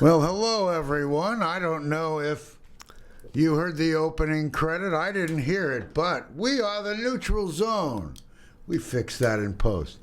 Well, hello, everyone. I don't know if you heard the opening credit. I didn't hear it, but we are the Neutral Zone. We fixed that in post.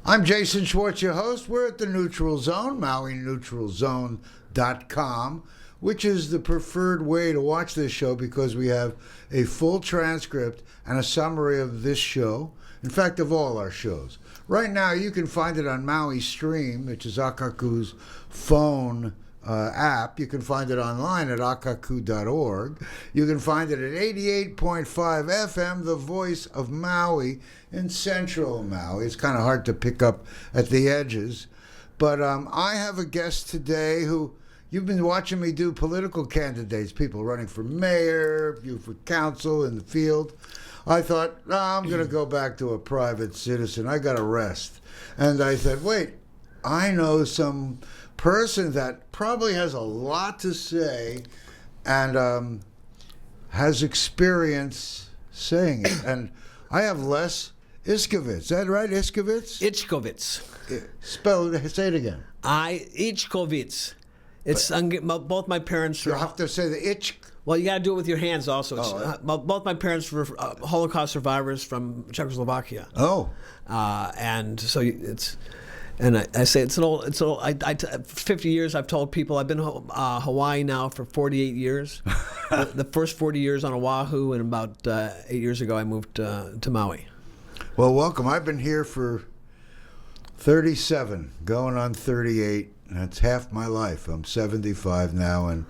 I'm Jason Schwartz, your host. We're at the Neutral Zone, MauiNeutralZone.com, which is the preferred way to watch this show because we have a full transcript and a summary of this show. In fact, of all our shows. Right now, you can find it on Maui Stream, which is Akaku's phone app. You can find it online at akaku.org. You can find it at 88.5 FM, the voice of Maui in central Maui. It's kind of hard to pick up at the edges. But I have a guest today who you've been watching me do political candidates, people running for mayor, you for council in the field. I thought, I'm going to go back to a private citizen. I got to rest. And I said, wait, I know some person that probably has a lot to say and has experience saying it. And I have Les Iczkovitz. Is that right, Iczkovitz? Iczkovitz. Say it again. Iczkovitz. It's both my parents. You have to say the itch. Well, you got to do it with your hands also. Both my parents were Holocaust survivors from Czechoslovakia. Oh. And so it's. And I say it's an old. 50 years I've told people I've been in Hawaii now for 48 years. The first 40 years on Oahu, and about 8 years ago I moved to Maui. Well, welcome. I've been here for 37, going on 38. That's half my life. I'm 75 now, and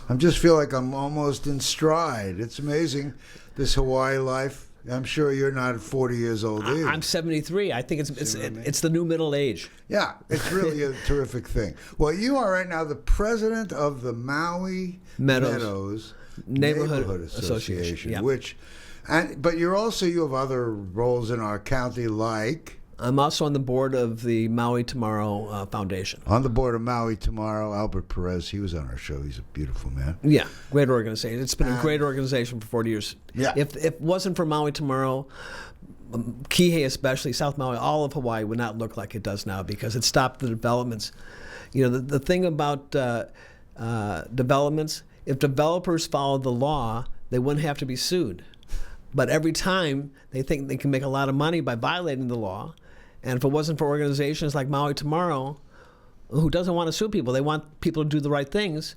I just feel like I'm almost in stride. It's amazing, this Hawaii life. I'm sure you're not 40 years old either. I'm 73. I think it's the new middle age. Yeah, it's really a terrific thing. Well, you are right now the president of the Maui Meadows Neighborhood Association, yep. But you have other roles in our county, like. I'm also on the board of the Maui Tomorrow Foundation. On the board of Maui Tomorrow, Albert Perez, he was on our show. He's a beautiful man. Yeah, great organization. It's been a great organization for 40 years. Yeah. If it wasn't for Maui Tomorrow, Kihei especially, South Maui, all of Hawaii would not look like it does now because it stopped the developments. You know, the thing about developments, if developers followed the law, they wouldn't have to be sued. But every time they think they can make a lot of money by violating the law, and if it wasn't for organizations like Maui Tomorrow, who doesn't want to sue people, they want people to do the right things,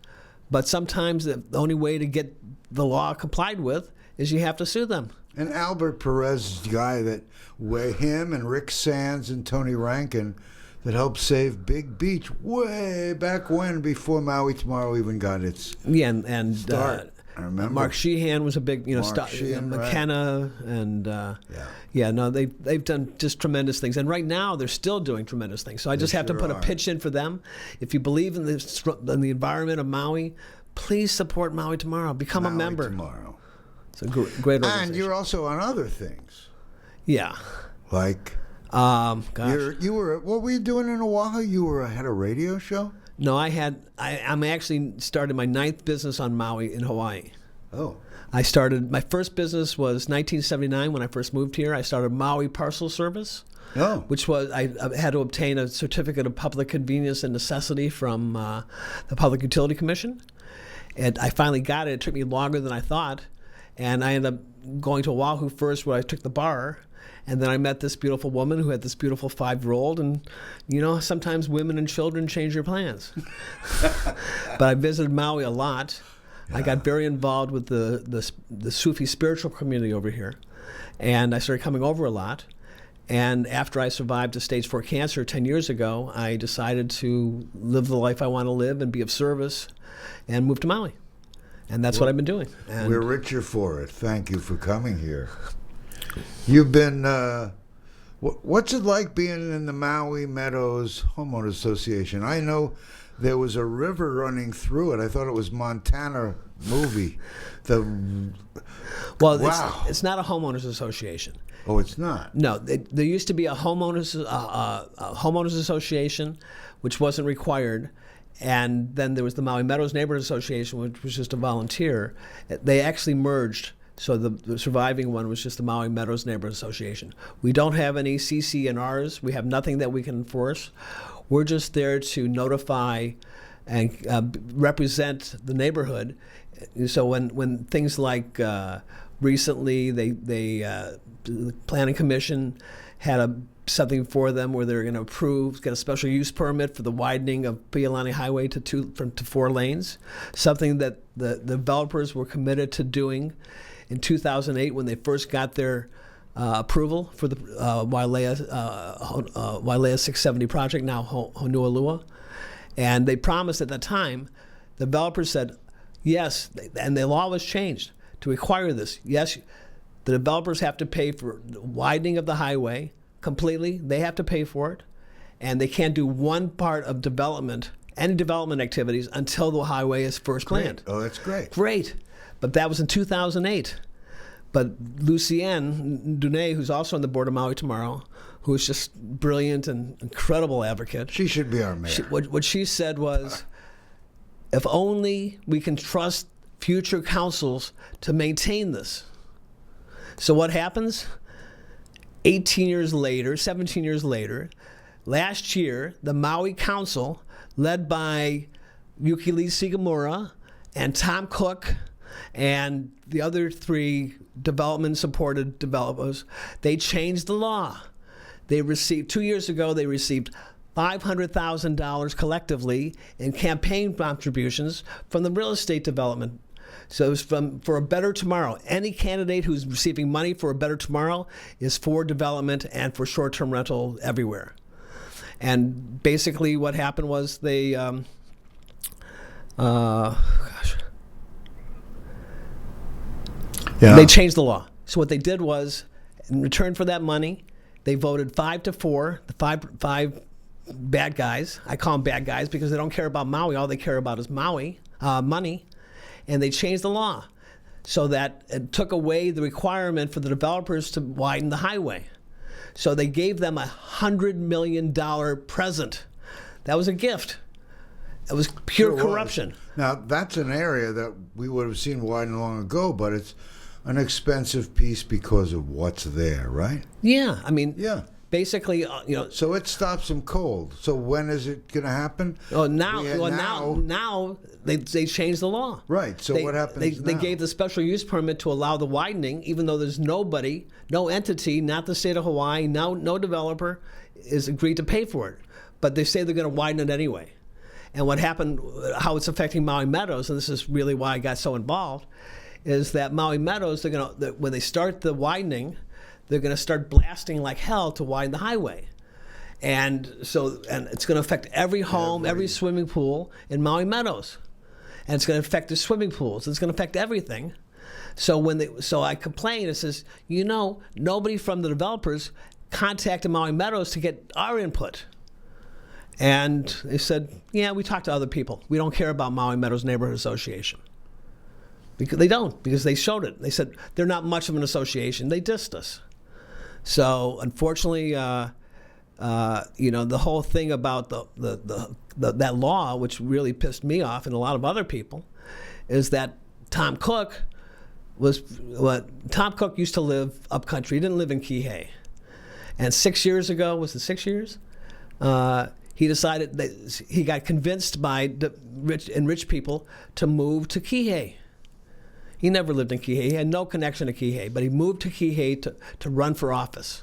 but sometimes the only way to get the law complied with is you have to sue them. And Albert Perez is the guy that, him and Rick Sands and Tony Rankin, that helped save Big Beach way back when, before Maui Tomorrow even got its start. I remember. Mark Sheehan was a big, McKenna, right. And they've done just tremendous things, and right now they're still doing tremendous things. So I just have to put a pitch in for them. If you believe in the environment of Maui, please support Maui Tomorrow. Become a member. Tomorrow. It's a great organization. And you're also on other things. Yeah. Like. Gosh. What were you doing in Oahu? You had a radio show? No, I'm actually started my 9th business on Maui in Hawaii. Oh. My first business was 1979 when I first moved here. I started Maui Parcel Service, which was, I had to obtain a certificate of public convenience and necessity from the Public Utility Commission. And I finally got it. It took me longer than I thought. And I ended up going to Oahu first where I took the bar. And then I met this beautiful woman who had this beautiful 5-year-old, and sometimes women and children change your plans. But I visited Maui a lot. Yeah. I got very involved with the Sufi spiritual community over here, and I started coming over a lot. And after I survived a stage 4 cancer 10 years ago, I decided to live the life I want to live and be of service, and moved to Maui. And that's what I've been doing. And we're richer for it. Thank you for coming here. You've been, what's it like being in the Maui Meadows Homeowners Association? I know there was a river running through it. I thought it was Montana movie. It's not a homeowners association. Oh, it's not? No, there used to be a homeowners association, which wasn't required. And then there was the Maui Meadows Neighborhood Association, which was just a volunteer. They actually merged. So the surviving one was just the Maui Meadows Neighborhood Association. We don't have any CC&Rs. We have nothing that we can enforce. We're just there to notify represent the neighborhood. So when things like recently the Planning Commission had something for them where they're going to get a special use permit for the widening of Pialani Highway to 4 lanes, something that the developers were committed to doing in 2008 when they first got their approval for the Wailea 670 project, now Honualua. And they promised at that time, the developers said, yes, and the law was changed to require this. Yes, the developers have to pay for the widening of the highway completely. They have to pay for it. And they can't do one part of any development activities until the highway is first planned. Oh, that's great. Great. But that was in 2008. But Lucienne Duné, who's also on the board of Maui Tomorrow, who is just brilliant and incredible advocate. She should be our mayor. What she said was, if only we can trust future councils to maintain this. So what happens? 17 years later, last year, the Maui Council, led by Yukili Sigamura and Tom Cook and the other 3 development-supported developers, they changed the law. They received, 2 years ago, they received $500,000 collectively in campaign contributions from the real estate development. So it's for a better tomorrow. Any candidate who's receiving money for a better tomorrow is for development and for short-term rental everywhere. And basically what happened was they, they changed the law. So what they did was, in return for that money, they voted 5-4, the five bad guys. I call them bad guys because they don't care about Maui. All they care about is Maui, money. And they changed the law so that it took away the requirement for the developers to widen the highway. So they gave them $100 million present. That was a gift. It was pure corruption. Now, that's an area that we would have seen widen long ago, but it's an expensive piece because of what's there, right? Yeah, I mean, yeah. Basically, So it stops them cold. So when is it going to happen? Oh, now they changed the law. Right. So what happens now? They gave the special use permit to allow the widening, even though there's nobody, no entity, not the state of Hawaii, no developer is agreed to pay for it. But they say they're going to widen it anyway. And what happened, how it's affecting Maui Meadows, and this is really why I got so involved, is that Maui Meadows, when they start the widening, they're going to start blasting like hell to widen the highway. And it's going to affect every home, every swimming pool in Maui Meadows. And it's going to affect the swimming pools. It's going to affect everything. So I complained. It says, nobody from the developers contacted Maui Meadows to get our input. And they said, yeah, we talked to other people. We don't care about Maui Meadows Neighborhood Association. Because they don't, because they showed it. They said they're not much of an association. They dissed us. So unfortunately, the whole thing about that law, which really pissed me off and a lot of other people, is that Tom Cook used to live upcountry. He didn't live in Kihei. And 6 years ago, was it 6 years? He decided that he got convinced by rich people to move to Kihei. He never lived in Kihei. He had no connection to Kihei, but he moved to Kihei to run for office.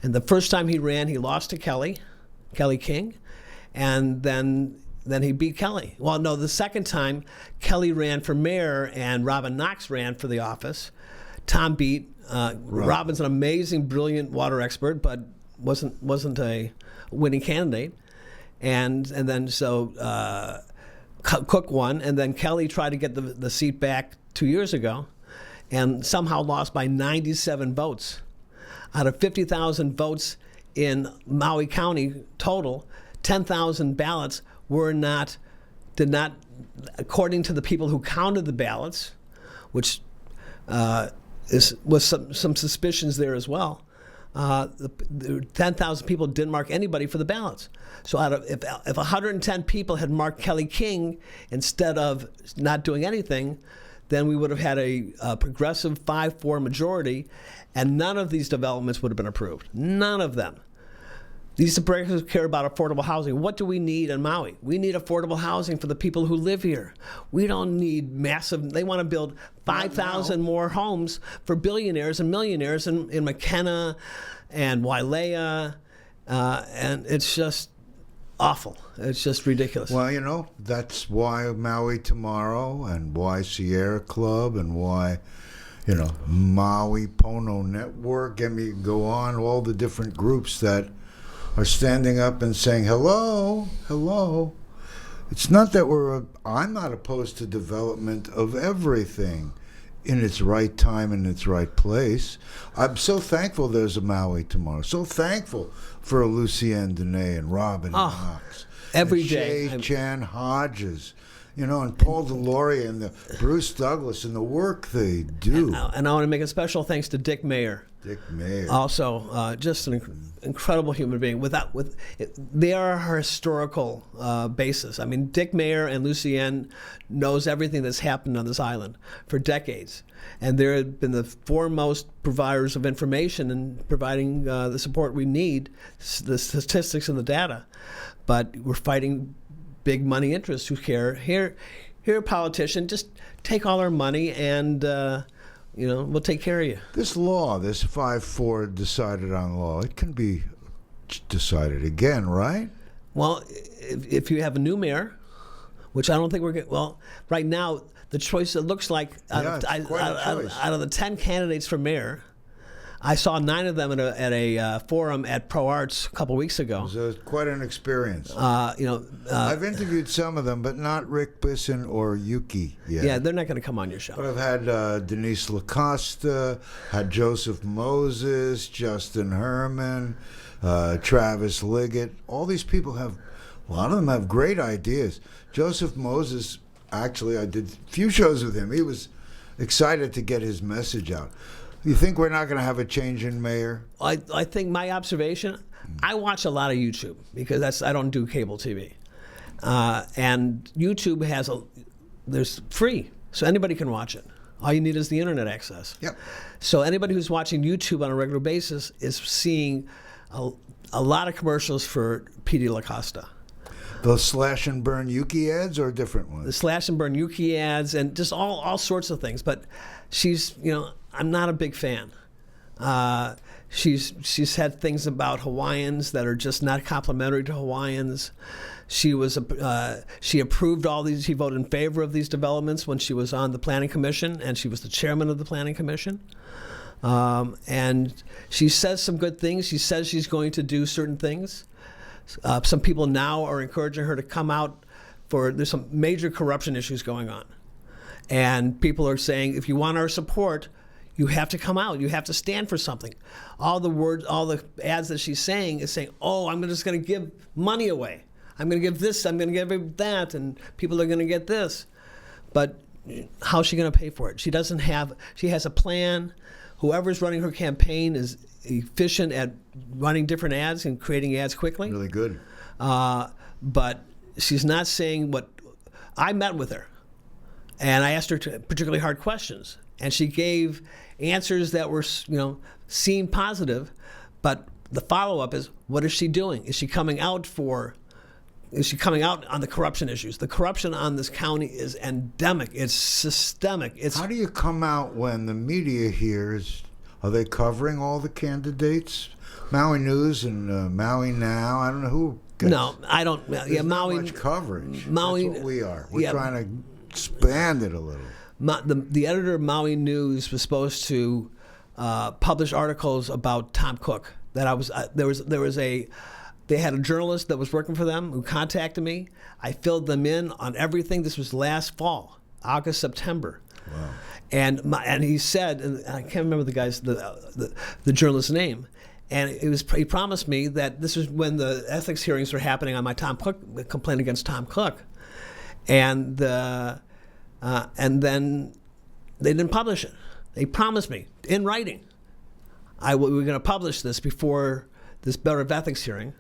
And the first time he ran, he lost to Kelly King, and then he beat Kelly. Well, no, the second time, Kelly ran for mayor and Robin Knox ran for the office. Tom beat. Robin's an amazing, brilliant water expert, but wasn't a winning candidate. And then Cook won, and then Kelly tried to get the seat back 2 years ago and somehow lost by 97 votes. Out of 50,000 votes in Maui County total, 10,000 ballots did not, according to the people who counted the ballots, which was some suspicions there as well. 10,000 people didn't mark anybody for the ballots. So if 110 people had marked Kelly King instead of not doing anything, then we would have had a progressive 5-4 majority, and none of these developments would have been approved. None of them. These breakers care about affordable housing. What do we need in Maui? We need affordable housing for the people who live here. We don't need massive. They want to build 5,000 more homes for billionaires and millionaires in McKenna and Wailea, and it's just awful. It's just ridiculous. Well, that's why Maui Tomorrow and why Sierra Club and why, Maui Pono Network, and we can go on, all the different groups that are standing up and saying, hello. It's not that I'm not opposed to development of everything in its right time and its right place. I'm so thankful there's a Maui Tomorrow. So thankful for a Lucienne Dene and Robin Knox. Every and day. Shay Chan Hodges, and Paul Deloria and the Bruce Douglas and the work they do. And I want to make a special thanks to Dick Mayer. Also, just an incredible human being. They are our historical basis. I mean, Dick Mayer and Lucienne knows everything that's happened on this island for decades, and they've been the foremost providers of information and providing the support we need, the statistics and the data. But we're fighting big money interests who care. Here, politician, just take all our money and. We'll take care of you. This law, this 5-4 decided on law, it can be decided again, right? Well, if you have a new mayor, which I don't think we're going right now, the choice, it looks like out of the 10 candidates for mayor, I saw 9 of them at a forum at Pro Arts a couple weeks ago. It was quite an experience. I've interviewed some of them, but not Rick Bisson or Yuki yet. Yeah, they're not going to come on your show. But I've had Denise LaCosta, had Joseph Moses, Justin Herman, Travis Liggett. All these people a lot of them have great ideas. Joseph Moses, actually, I did a few shows with him. He was excited to get his message out. You think we're not going to have a change in mayor? I think my observation, I watch a lot of YouTube because I don't do cable TV. And YouTube there's free, so anybody can watch it. All you need is the internet access. Yep. So anybody who's watching YouTube on a regular basis is seeing a lot of commercials for P.D. LaCosta. The slash and burn Yuki ads or different ones? The slash and burn Yuki ads and just all sorts of things. But she's, I'm not a big fan. She's had things about Hawaiians that are just not complimentary to Hawaiians. She approved all these. She voted in favor of these developments when she was on the Planning Commission, and she was the chairman of the Planning Commission. And she says some good things. She says she's going to do certain things. Some people now are encouraging her to come out there's some major corruption issues going on. And people are saying, if you want our support, you have to come out. You have to stand for something. All the ads that she's saying is saying, I'm just going to give money away. I'm going to give this, I'm going to give that, and people are going to get this. But how's she going to pay for it? She has a plan. Whoever's running her campaign is efficient at running different ads and creating ads quickly. Really good. But she's not saying what. I met with her, and I asked her particularly hard questions, and she gave answers that were, seemed positive, but the follow-up is, what is she doing? Is she coming out on the corruption issues? The corruption on this county is endemic. It's systemic. How do you come out when the media hears? Are they covering all the candidates? Maui News and Maui Now. I don't know who. No, I don't. There's Maui. Not much coverage. Maui. That's what we are. We're trying to expand it a little. The editor of Maui News was supposed to publish articles about Tom Cook. They had a journalist that was working for them who contacted me. I filled them in on everything. This was last fall, August, September. Wow. And he said, and I can't remember the journalist's name, and he promised me that this was when the ethics hearings were happening on my Tom Cook complaint against Tom Cook, and then they didn't publish it. They promised me in writing, we were going to publish this before this Board of Ethics hearing.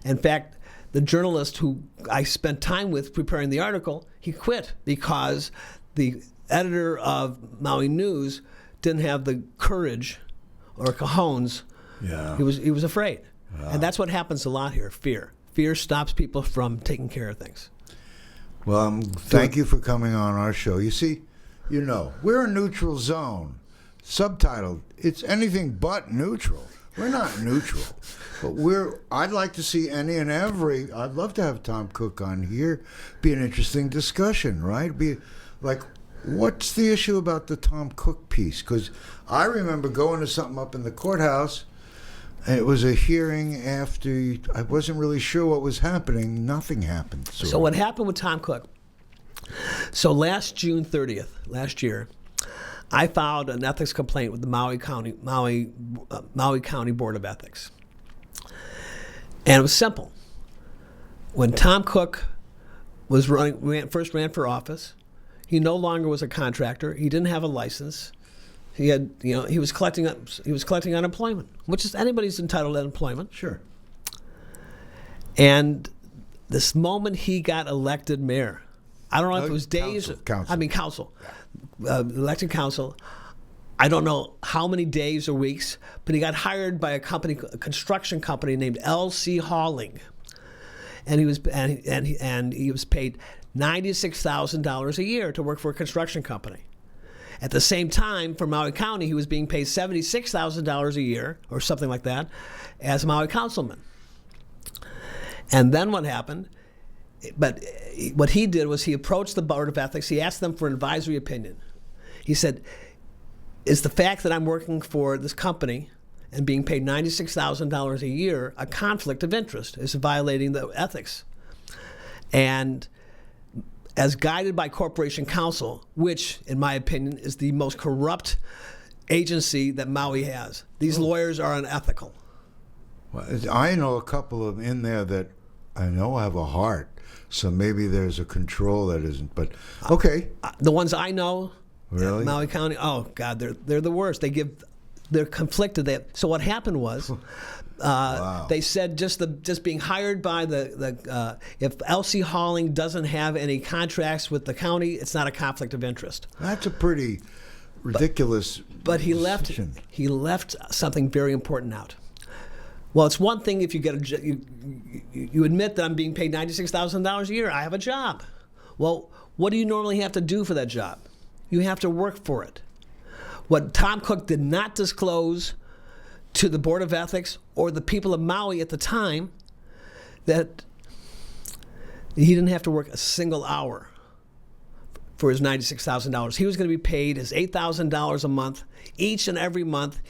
In fact, the journalist who I spent time with preparing the article, he quit because the editor of Maui News didn't have the courage or cojones. Yeah. He was afraid. And that's what happens a lot here, fear. Fear stops people from taking care of things. Well, thank you for coming on our show. You see, we're a neutral zone. Subtitled, it's anything but neutral. We're not neutral. But I'd like to see any and every, I'd love to have Tom Cook on here. Be an interesting discussion, right? Be like, what's the issue about the Tom Cook piece? Because I remember going to something up in the courthouse, and it was a hearing after I wasn't really sure what was happening. Nothing happened. So what happened with Tom Cook? So last June 30th, last year, I filed an ethics complaint with the Maui County Board of Ethics. And it was simple. When Tom Cook was first ran for office, he no longer was a contractor. He didn't have a license. He was collecting unemployment, which is anybody's entitled to unemployment. Sure. And this moment he got elected mayor, I don't know if it was days. Council. Elected council. I don't know how many days or weeks, but he got hired by a construction company named LC Hauling, and he was paid $96,000 a year to work for a construction company. At the same time, for Maui County, he was being paid $76,000 a year, or something like that, as a Maui councilman. And then what happened? But what he did was he approached the Board of Ethics. He asked them for an advisory opinion. He said, is the fact that I'm working for this company and being paid $96,000 a year a conflict of interest? Is it violating the ethics? And as guided by Corporation Counsel, which, in my opinion, is the most corrupt agency that Maui has, these lawyers are unethical. Well, I know a couple of them in there that I know have a heart, so maybe there's a control that isn't. But okay, the ones I know, really, Maui County. Oh God, they're the worst. They're conflicted. So what happened was. Wow. They said just being hired by if LC Hauling doesn't have any contracts with the county, it's not a conflict of interest. That's a pretty ridiculous. But he left something very important out. Well, it's one thing if you get you admit that I'm being paid $96,000 a year. I have a job. Well, what do you normally have to do for that job? You have to work for it. What Tom Cook did not disclose to the Board of Ethics or the people of Maui at the time, that he didn't have to work a single hour for his $96,000. He was going to be paid his $8,000 a month, each and every month,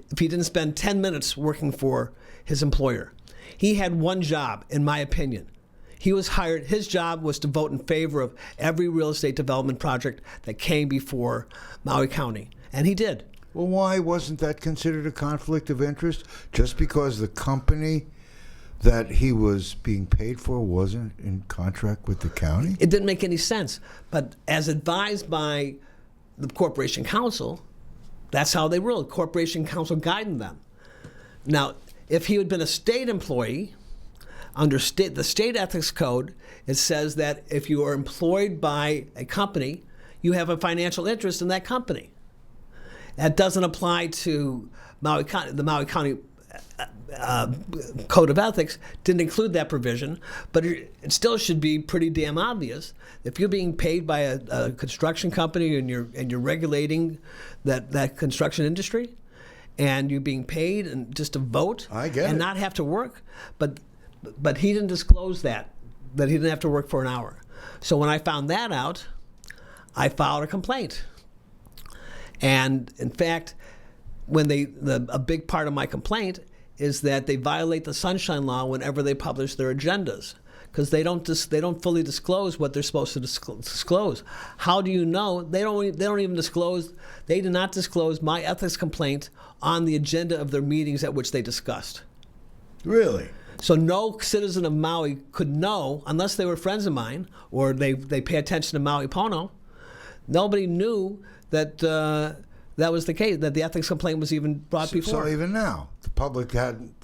if he didn't spend 10 minutes working for his employer. He had one job, in my opinion. He was hired, his job was to vote in favor of every real estate development project that came before Maui County, and he did. Well, why wasn't that considered a conflict of interest? Just because the company that he was being paid for wasn't in contract with the county? It didn't make any sense. But as advised by the Corporation Counsel, that's how they ruled. Corporation Counsel guided them. Now, if he had been a state employee, under the state ethics code, it says that if you are employed by a company, you have a financial interest in that company. That doesn't apply to Maui County. The Maui County Code of Ethics didn't include that provision, but it still should be pretty damn obvious. If you're being paid by a construction company and you're regulating that construction industry, and you're being paid and just to vote and not have to work, but he didn't disclose that he didn't have to work for an hour. So when I found that out, I filed a complaint. And in fact, when a big part of my complaint is that they violate the Sunshine Law whenever they publish their agendas, because they don't fully disclose what they're supposed to disclose. How do you know? They don't even disclose. They did not disclose my ethics complaint on the agenda of their meetings at which they discussed. Really? So no citizen of Maui could know, unless they were friends of mine or they pay attention to Maui Pono. Nobody knew that that was the case, that the ethics complaint was even brought before. So even now, the public hadn't.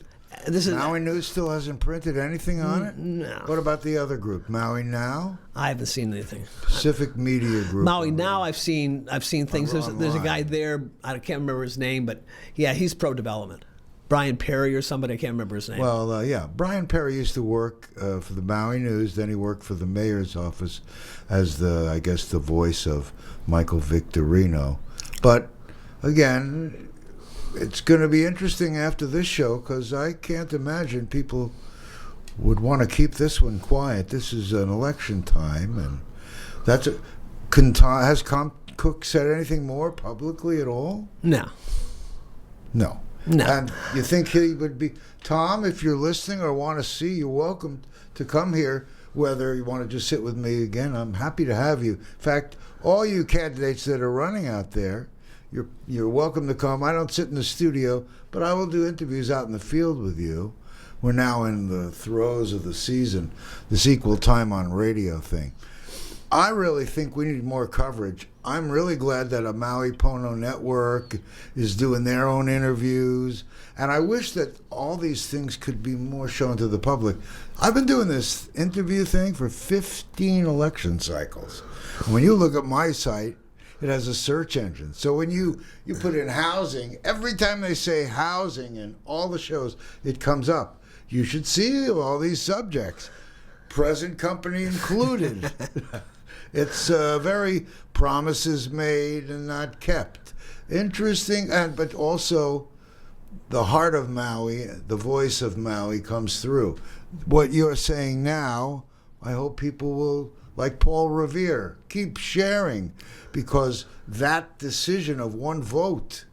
Maui News still hasn't printed anything on it? No. What about the other group, Maui Now? I haven't seen anything. Pacific Media Group. Maui Now, I've seen things. There's a guy there. I can't remember his name, but yeah, he's pro-development. Brian Perry or somebody. I can't remember his name. Well, yeah. Brian Perry used to work for the Maui News. Then he worked for the mayor's office as I guess, the voice of Michael Victorino. But, again, it's going to be interesting after this show because I can't imagine people would want to keep this one quiet. This is an election time, and has Cook said anything more publicly at all? No. No. And you think he would be... Tom, if you're listening or want to see, you're welcome to come here, whether you want to just sit with me again. I'm happy to have you. In fact, all you candidates that are running out there, you're welcome to come. I don't sit in the studio, but I will do interviews out in the field with you. We're now in the throes of the season, this equal time on radio thing. I really think we need more coverage. I'm really glad that a Maui Pono network is doing their own interviews, and I wish that all these things could be more shown to the public. I've been doing this interview thing for 15 election cycles. And when you look at my site, it has a search engine. So when you put in housing, every time they say housing in all the shows, it comes up. You should see all these subjects, present company included. It's very promises made and not kept. Interesting, but also the heart of Maui, the voice of Maui comes through. What you're saying now, I hope people will, like Paul Revere, keep sharing, because that decision of one vote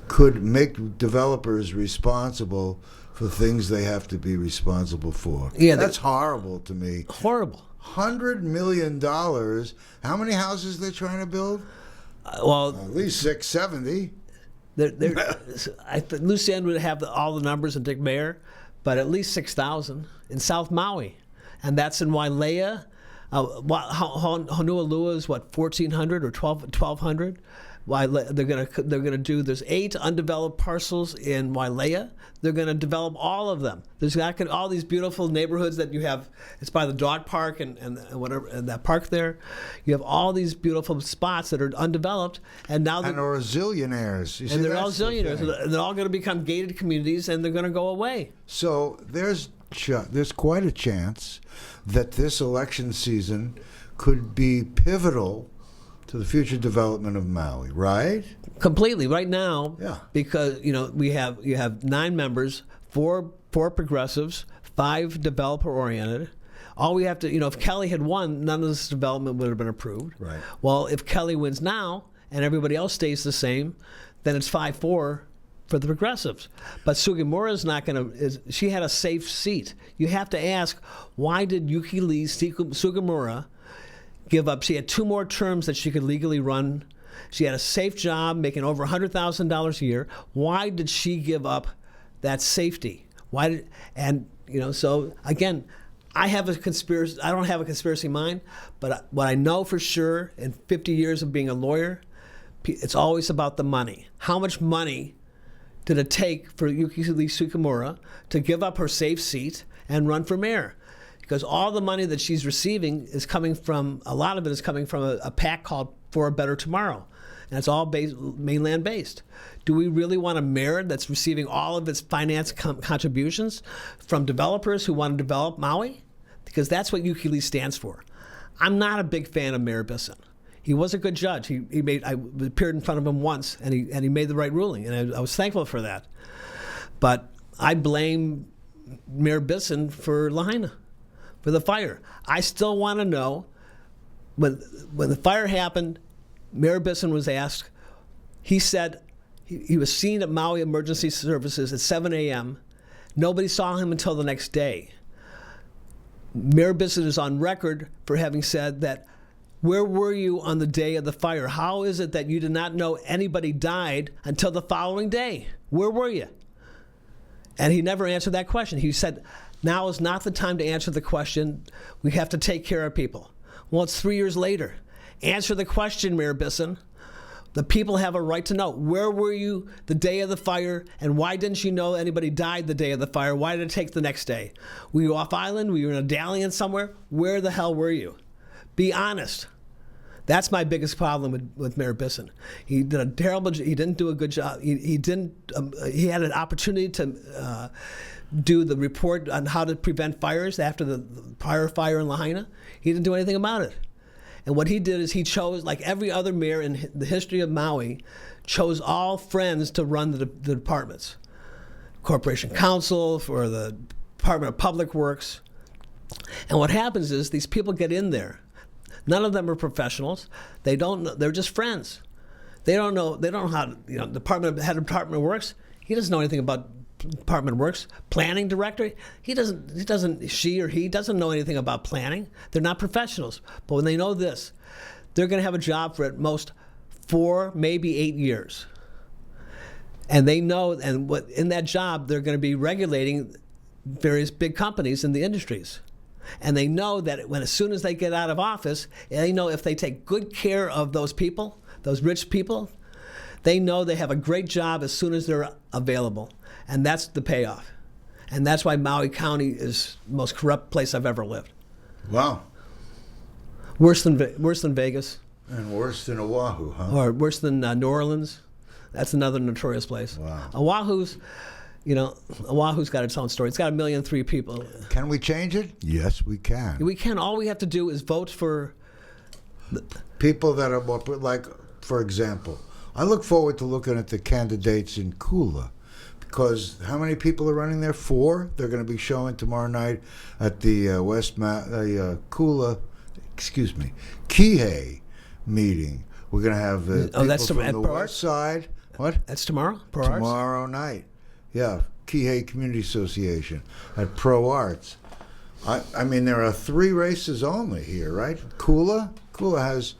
could make developers responsible for things they have to be responsible for. Yeah, that's horrible to me. Horrible. $100 million. How many houses are they trying to build? At least 670. Lucien would have all the numbers and Dick Mayer, but at least 6,000 in South Maui, and that's in Wailea. Honolulu is 1,400 or 1,200. They're gonna do. There's 8 undeveloped parcels in Wailea. They're gonna develop all of them. There's not all these beautiful neighborhoods that you have. It's by the dog park and whatever, and that park there. You have all these beautiful spots that are undeveloped, and now and are zillionaires. And they're all zillionaires. And they're all going to become gated communities, and they're going to go away. So there's quite a chance that this election season could be pivotal to the future development of Maui, right? Completely. Right now, yeah. Because you have 9 members, 4 progressives, 5 developer oriented. All we have to, if Kelly had won, none of this development would have been approved. Right. Well, if Kelly wins now and everybody else stays the same, then it's 5-4 for the progressives. But Sugimura's not going to. She had a safe seat. You have to ask, why did Yuki Lee Sugimura give up? She had 2 more terms that she could legally run. She had a safe job, making over $100,000 a year. Why did she give up that safety? So again, I have a conspiracy. I don't have a conspiracy mind, but what I know for sure in 50 years of being a lawyer, it's always about the money. How much money did it take for Yuki Lee Sugimura to give up her safe seat and run for mayor? Because all the money that she's receiving is coming from, a lot of it is coming from a PAC called For a Better Tomorrow. And it's all mainland based. Do we really want a mayor that's receiving all of its finance contributions from developers who want to develop Maui? Because that's what Yuki Lee stands for. I'm not a big fan of Mayor Bisson. He was a good judge. I appeared in front of him once, and he made the right ruling, and I was thankful for that. But I blame Mayor Bisson for Lahaina, for the fire. I still want to know, when the fire happened, Mayor Bisson was asked, he said he was seen at Maui Emergency Services at 7 a.m. Nobody saw him until the next day. Mayor Bisson is on record for having said that, where were you on the day of the fire? How is it that you did not know anybody died until the following day? Where were you? And he never answered that question. He said, now is not the time to answer the question. We have to take care of people. Well, it's 3 years later. Answer the question, Mayor Bisson. The people have a right to know. Where were you the day of the fire, and why didn't you know anybody died the day of the fire? Why did it take the next day? Were you off island? Were you in a dalliance somewhere? Where the hell were you? Be honest. That's my biggest problem with Mayor Bisson. He did a terrible. He didn't do a good job. He didn't. He had an opportunity to do the report on how to prevent fires after the prior fire in Lahaina. He didn't do anything about it. And what he did is he chose, like every other mayor in the history of Maui, chose all friends to run the departments. Corporation Counsel, for the Department of Public Works. And what happens is these people get in there. None of them are professionals. They don't know, they're just friends. They don't know how to, head of Department of Works, he doesn't know anything about Department of Works. Planning director, he doesn't know anything about planning. They're not professionals. But when they know this, they're going to have a job for at most 4, maybe 8 years. And they know, and what in that job, they're going to be regulating various big companies in the industries. And they know that as soon as they get out of office, they know if they take good care of those people, those rich people, they know they have a great job as soon as they're available. And that's the payoff. And that's why Maui County is the most corrupt place I've ever lived. Wow. Worse than Vegas. And worse than Oahu, huh? Or worse than New Orleans. That's another notorious place. Wow. Oahu's got its own story. It's got 1.3 million people. Can we change it? Yes, we can. We can. All we have to do is vote for people that are more, like, for example, I look forward to looking at the candidates in Kula, because how many people are running there? 4. They're going to be showing tomorrow night at the Kihei meeting. We're going to have people that's from the Pro west Arts? side. What? That's tomorrow? Pro Arts? Tomorrow night. Yeah, Kihei Community Association at Pro Arts. I mean, there are 3 races only here, right? Kula has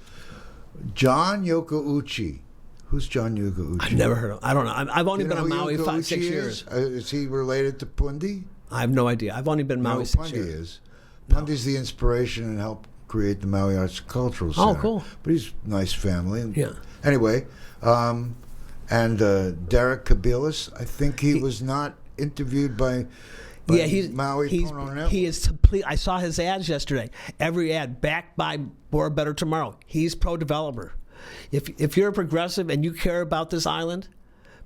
John Yokouchi. Who's John Yokouchi? I've never heard of him. I don't know. I've only been on Maui 5-6 years. Is he related to Pundi? I have no idea. I've only been in Maui 6 years. Pundi is. Pundi's the inspiration and helped create the Maui Arts Cultural Center. Oh, cool. But he's a nice family. Yeah. Anyway, and Derek Kabilis, I think he was not interviewed by Maui Pono Network. He is complete. I saw his ads yesterday. Every ad backed by More Better Tomorrow. He's pro-developer. If you're a progressive and you care about this island,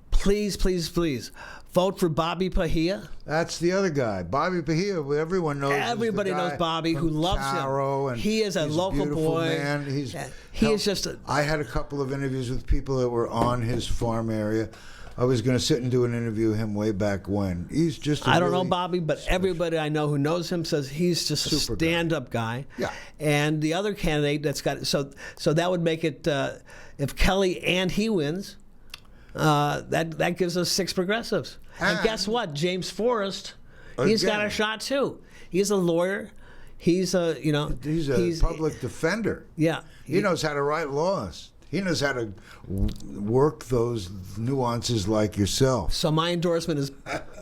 please, please, please vote for Bobby Pahia. That's the other guy, Bobby Pahia. Everyone knows. Everybody knows Bobby, who loves him. And he is a local boy. Man. He is just. I had a couple of interviews with people that were on his farm area. I was going to sit and do an interview with him way back when. He's just. I don't know Bobby, but everybody I know who knows him says he's just a stand-up guy. Yeah. And the other candidate that's got so that would make it if Kelly and he wins, that gives us 6 progressives. And guess what? James Forrest, he's got a shot too. He's a lawyer. He's a He's a public defender. Yeah. He knows how to write laws. He knows how to work those nuances like yourself. So my endorsement is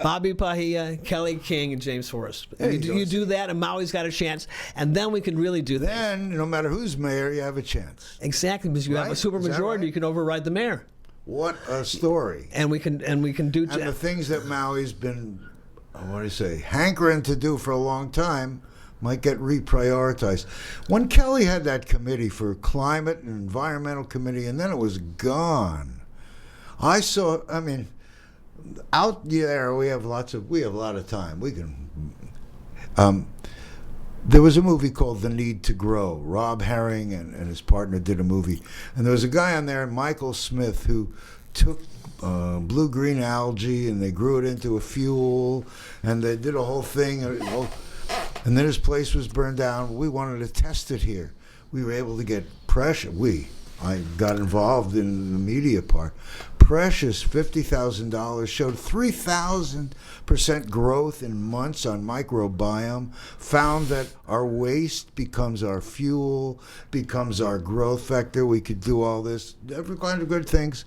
Bobby Pahia, Kelly King, and James Forrest. You do that, and Maui's got a chance, and then we can really do that. Then, no matter who's mayor, you have a chance. Exactly, because you have a supermajority, right? You can override the mayor. What a story! And we can do. And the things that Maui's been, hankering to do for a long time, might get reprioritized. When Kelly had that committee for climate and environmental committee, and then it was gone. Out there we have a lot of time. We can. There was a movie called The Need to Grow. Rob Herring and his partner did a movie, and there was a guy on there, Michael Smith, who took blue-green algae and they grew it into a fuel, and they did a whole thing. And then his place was burned down. We wanted to test it here. We were able to get I got involved in the media part. Precious $50,000, showed 3,000% growth in months on microbiome, found that our waste becomes our fuel, becomes our growth vector. We could do all this, every kind of good things.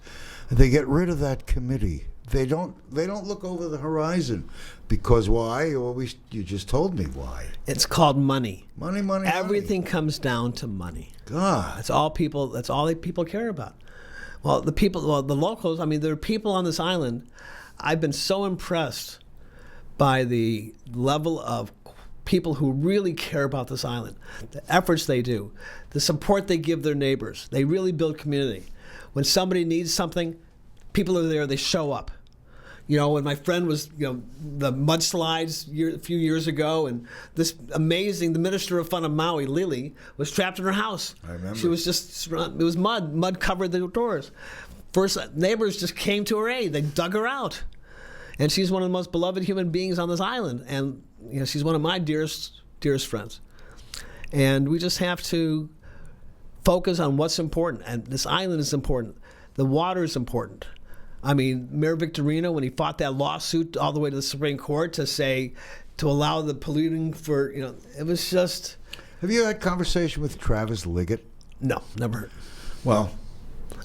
And they get rid of that committee. They don't look over the horizon. Because why? Well, you just told me why. It's called money. Money. Everything comes down to money. God. That's all people care about. Well, the locals, there are people on this island. I've been so impressed by the level of people who really care about this island, the efforts they do, the support they give their neighbors. They really build community. When somebody needs something, people are there, they show up. You know, when my friend was, the mudslides a few years ago, and the Minister of Fun of Maui, Lily, was trapped in her house. I remember. She was just, it was mud. Mud covered the doors. First, neighbors just came to her aid. They dug her out. And she's one of the most beloved human beings on this island. And, she's one of my dearest friends. And we just have to focus on what's important. And this island is important. The water is important. I mean, Mayor Victorino, when he fought that lawsuit all the way to the Supreme Court to allow the polluting for, it was just... Have you had conversation with Travis Liggett? No, never heard. Well...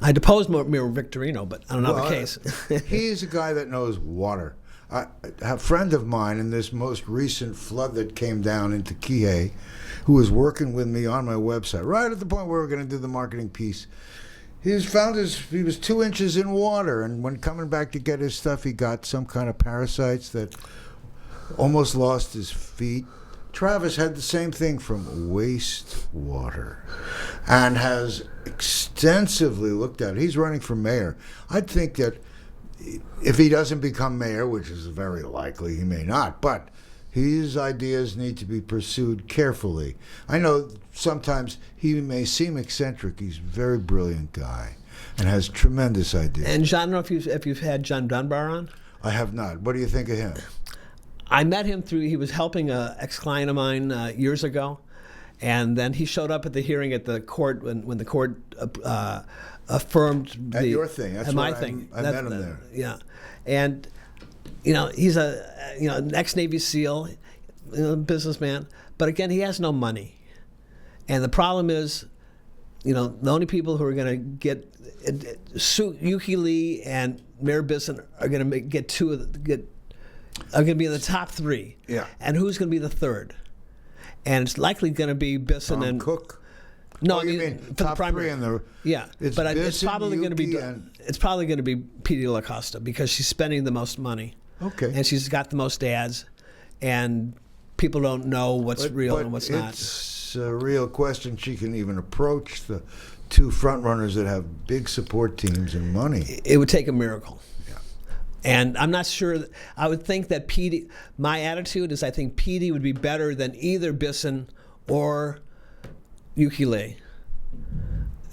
I deposed Mayor Victorino, but I don't know the case. He's a guy that knows water. A friend of mine in this most recent flood that came down into Kihei, who was working with me on my website, right at the point where we were going to do the marketing piece, he was 2 inches in water, and when coming back to get his stuff, he got some kind of parasites that almost lost his feet. Travis had the same thing from wastewater and has extensively looked at it. He's running for mayor. I think that if he doesn't become mayor, which is very likely he may not, but his ideas need to be pursued carefully. I know sometimes he may seem eccentric. He's a very brilliant guy and has tremendous ideas. And John, I don't know if you've had John Dunbar on? I have not. What do you think of him? I met him he was helping an ex-client of mine years ago, and then he showed up at the hearing at the court when the court affirmed at your thing. That's my thing. I met him there. Yeah, and he's an ex-Navy SEAL, businessman, but again, he has no money, and the problem is, the only people who are going to get Yuki Lee and Mayor Bisson are going to are going to be in the top 3. Yeah. And who's going to be the third? And it's likely going to be Bisson and Cook. No, I mean for top the primary. 3 in the. Yeah, it's but Bisson, it's probably going to be Petey LaCosta because she's spending the most money. Okay. And she's got the most ads, and people don't know what's real and what's not. It's a real question. She can even approach the 2 front runners that have big support teams and money. It would take a miracle. And I'm not sure. I would think that Petey. My attitude is I think Petey would be better than either Bisson or Yuki Lee.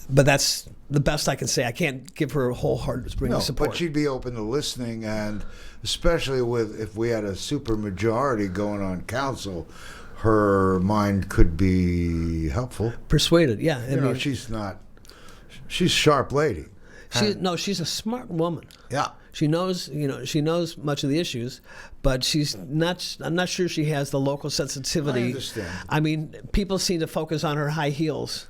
But that's the best I can say. I can't give her a wholehearted support. But she'd be open to listening, and especially if we had a super majority going on council, her mind could be helpful. Persuaded, yeah. She's a sharp lady. She's a smart woman. Yeah. She knows much of the issues, but I'm not sure she has the local sensitivity. I understand. I mean, people seem to focus on her high heels,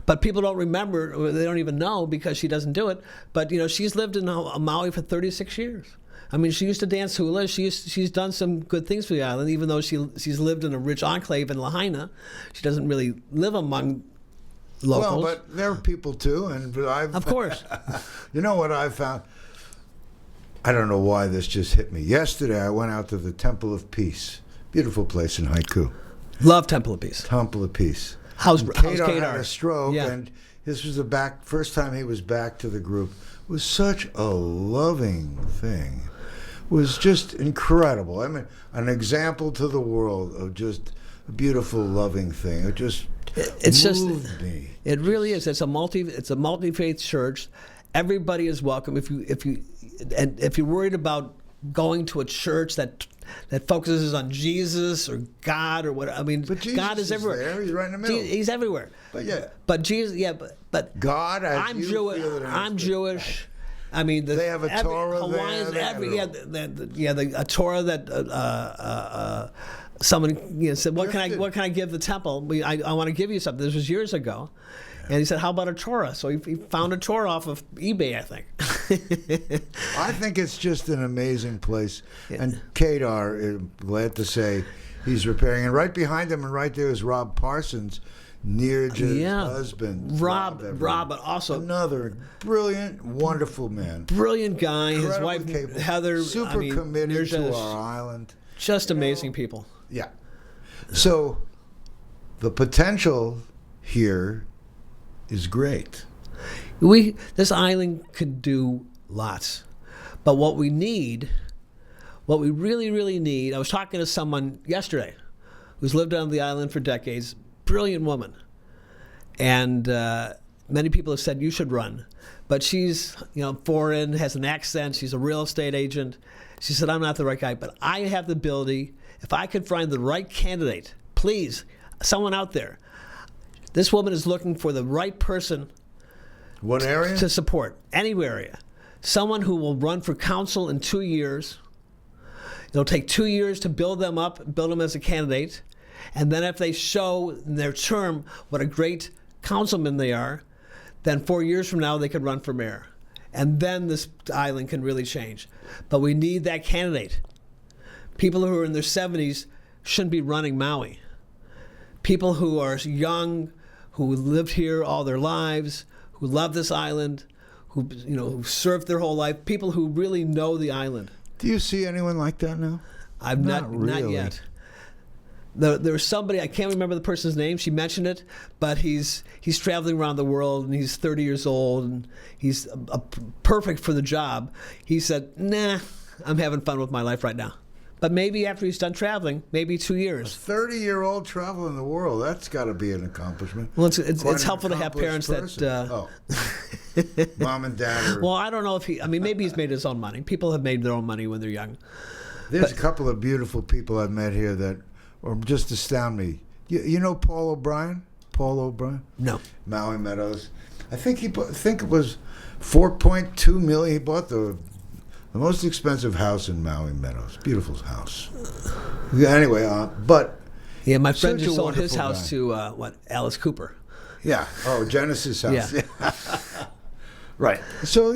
but people don't remember, or they don't even know because she doesn't do it. But, she's lived in Maui for 36 years. I mean, she used to dance hula. She's done some good things for the island, even though she's lived in a rich enclave in Lahaina. She doesn't really live among locals. Well, but there are people too, of course. You know what I've found? I don't know why this just hit me. Yesterday, I went out to the Temple of Peace. Beautiful place in Haiku. Love Temple of Peace. Temple of Peace. How's Kadar Kadar? had a stroke, and this was first time he was back to the group. It was such a loving thing. It was just incredible. I mean, an example to the world of just a beautiful, loving thing. It just moved me. It really is. It's a multi-faith church. Everybody is welcome. If you're worried about going to a church that focuses on Jesus or God or what, I mean, but Jesus God is everywhere. There. He's right in the middle. He's everywhere. But Jesus, but God. I'm Jewish. I mean, they have a Torah Hawaiians, there. a Torah that someone said, "What can I give the temple? I want to give you something." This was years ago, and he said, "How about a Torah?" So he found a Torah off of eBay, I think. I think it's just an amazing place, and Kadar, glad to say, he's repairing. And right behind him, and right there is Rob Parsons. Neerja's husband, Rob, but also another brilliant, wonderful man. Brilliant guy. Incredibly His wife, capable, Heather, super committed Neerja, to our island. Just amazing people. Yeah. So the potential here is great. This island could do lots, but what we really, really need. I was talking to someone yesterday who's lived on the island for decades, brilliant woman, and many people have said you should run, but she's foreign, has an accent, she's a real estate agent. She said, I'm not the right guy, but I have the ability. If I could find the right candidate, please, someone out there. This woman is looking for the right person. What area? To support any area. Someone who will run for council in 2 years. It'll take 2 years to build them up, build them as a candidate. And then if they show in their term what a great councilman they are, then 4 years from now they could run for mayor. And then this island can really change. But we need that candidate. People who are in their 70s shouldn't be running Maui. People who are young, who lived here all their lives, who love this island, who served their whole life, people who really know the island. Do you see anyone like that now? I've not yet. There was somebody, I can't remember the person's name, she mentioned it, but he's traveling around the world and he's 30 years old and he's perfect for the job. He said, nah, I'm having fun with my life right now. But maybe after he's done traveling, maybe 2 years. A 30-year-old traveling the world, that's got to be an accomplishment. Well, it's helpful to have parents person. that... Mom and dad are... Well, I don't know if maybe he's made his own money. People have made their own money when they're young. There's a couple of beautiful people I've met here that just astound me. You know Paul O'Brien? Paul O'Brien? No. Maui Meadows. I think it was $4.2 million. He bought the most expensive house in Maui Meadows. Beautiful house. Anyway, but yeah, my friend just sold his house to Alice Cooper. Yeah. Oh, Genesis house. Yeah. Right. So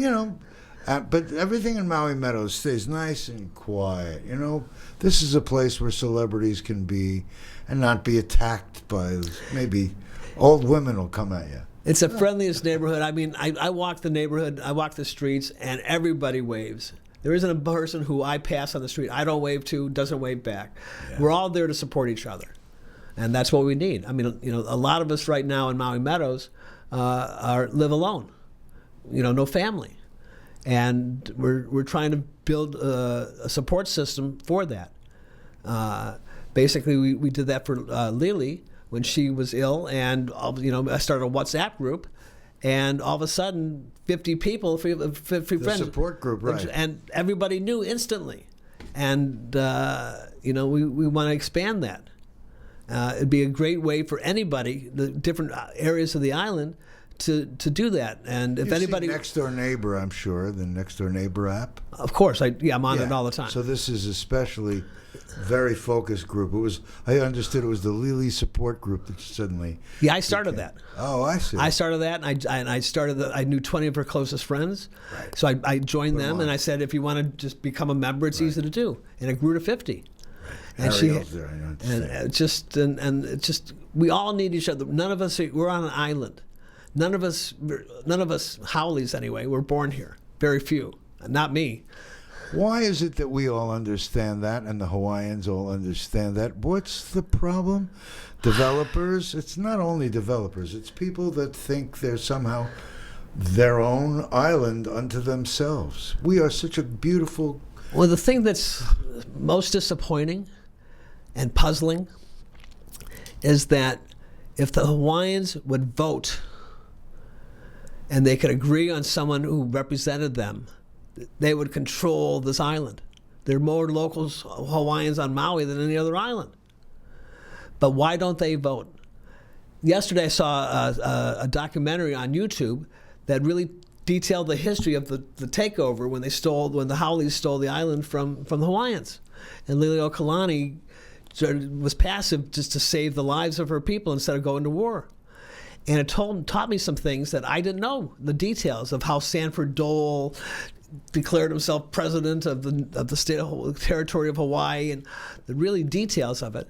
but everything in Maui Meadows stays nice and quiet. This is a place where celebrities can be and not be attacked by maybe old women will come at you. It's the friendliest neighborhood. I mean, I walk the neighborhood, I walk the streets, and everybody waves. There isn't a person who I pass on the street I don't wave to, doesn't wave back. Yeah. We're all there to support each other. And that's what we need. I mean, a lot of us right now in Maui Meadows live alone. No family. And we're trying to build a support system for that. Basically, we did that for Lily when she was ill, and I started a WhatsApp group, and all of a sudden, 50 people, 50 friends, the support group, right? And everybody knew instantly, and we want to expand that. It'd be a great way for anybody, the different areas of the island, to do that. And if anybody, Next Door Neighbor, I'm sure the Next Door Neighbor app. Of course, I'm on it all the time. So this is especially very focused group. I understood it was the Lily support group that suddenly. Yeah, I started that. Oh, I see. I started that, and I started. I knew 20 of her closest friends, right. So I joined them, and I said, if you want to just become a member, it's easy to do, and it grew to 50. And we all need each other. None of us we're on an island. None of us Howleys anyway. We're born here. Very few. Not me. Why is it that we all understand that and the Hawaiians all understand that? What's the problem? Developers? It's not only developers. It's people that think they're somehow their own island unto themselves. We are such a beautiful... Well, the thing that's most disappointing and puzzling is that if the Hawaiians would vote and they could agree on someone who represented them, they would control this island. There are more locals, Hawaiians on Maui than any other island. But why don't they vote? Yesterday I saw a documentary on YouTube that really detailed the history of the takeover when the Howleys stole the island from the Hawaiians. And Liliuokalani was passive just to save the lives of her people instead of going to war. And it taught me some things that I didn't know, the details of how Sanford Dole declared himself president of the territory of Hawaii, and the really details of it.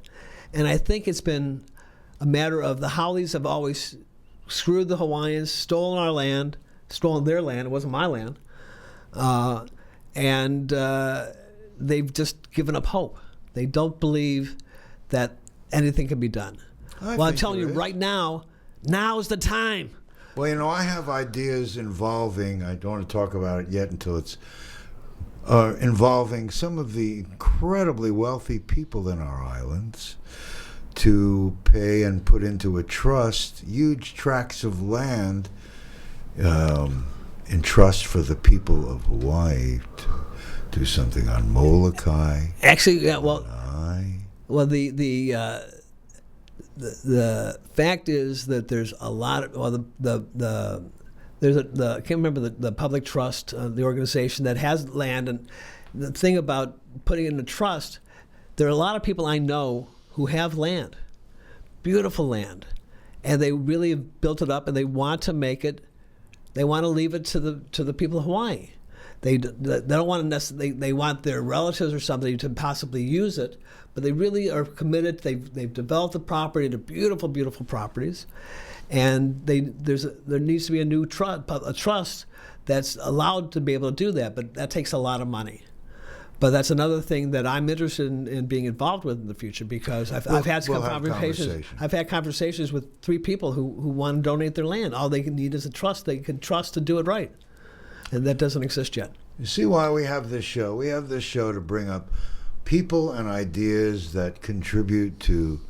And I think it's been a matter of the Howleys have always screwed the Hawaiians, stolen their land. It wasn't my land. And they've just given up hope. They don't believe that anything can be done. Well, I'm telling you right now is the time. Well, I have ideas involving, I don't want to talk about it yet until it's involving some of the incredibly wealthy people in our islands to pay and put into a trust huge tracts of land in trust for the people of Hawaii to do something on Molokai. Actually, the fact is that there's a lot of I can't remember the public trust, the organization that has land, and the thing about putting it in a trust, there are a lot of people I know who have land, beautiful land, and they really have built it up, and they want to make it. They want to leave it to the people of Hawaii. They don't want to necessarily. They want their relatives or somebody to possibly use it, but they really are committed. They've developed the property into beautiful, beautiful properties, and there needs to be a new trust that's allowed to be able to do that. But that takes a lot of money. But that's another thing that I'm interested in being involved with in the future, because I've had conversations. I've had conversations with 3 people who want to donate their land. All they need is a trust they can trust to do it right. And that doesn't exist yet. You see why we have this show? We have this show to bring up people and ideas that contribute to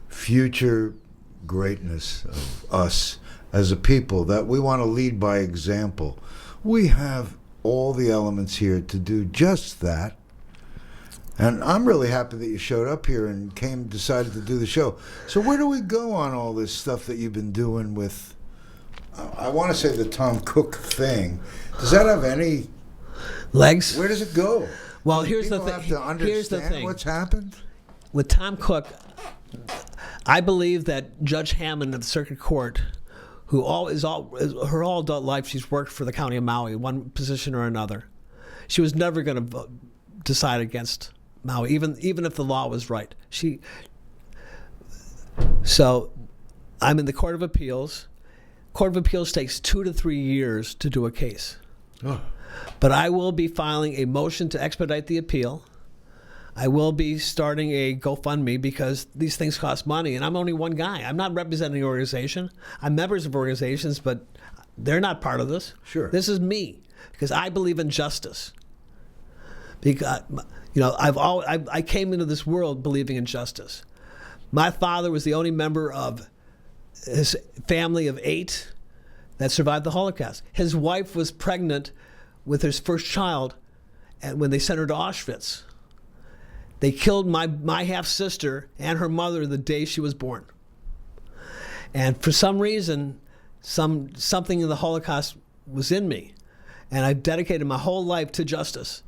future greatness of us as a people, that we want to lead by example. We have all the elements here to do just that. And I'm really happy that you showed up here and decided to do the show. So where do we go on all this stuff that you've been doing with, I want to say the Tom Cook thing. Does that have any legs? Where does it go? Well, here's the thing. Here's the thing. What's happened? With Tom Cook, I believe that Judge Hammond of the Circuit Court, who her all adult life she's worked for the county of Maui, one position or another, she was never going to decide against Maui, even if the law was right. So I'm in the Court of Appeals. Court of Appeals takes 2 to 3 years to do a case. Oh. But I will be filing a motion to expedite the appeal. I will be starting a GoFundMe, because these things cost money, and I'm only one guy. I'm not representing an organization. I'm members of organizations, but they're not part of this. Sure. This is me, because I believe in justice. Because I came into this world believing in justice. My father was the only member of his family of 8 that survived the Holocaust. His wife was pregnant with his first child, and when they sent her to Auschwitz, they killed my half-sister and her mother the day she was born. And for some reason, something in the Holocaust was in me, and I dedicated my whole life to justice.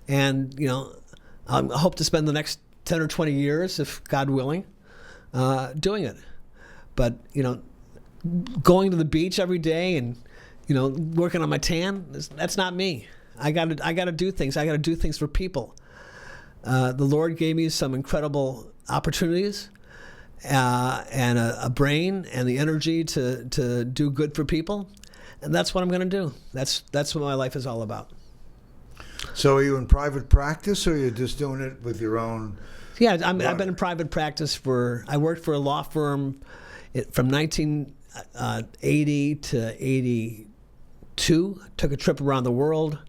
And I hope to spend the next 10 or 20 years, if God willing, doing it. But going to the beach every day and working on my tan, that's not me. I got to do things. I got to do things for people. The Lord gave me some incredible opportunities and a brain and the energy to do good for people, and that's what I'm going to do. That's what my life is all about. So are you in private practice, or are you just doing it with your own? Yeah, I've been in private practice I worked for a law firm from 1980 to 82. Took a trip around the world,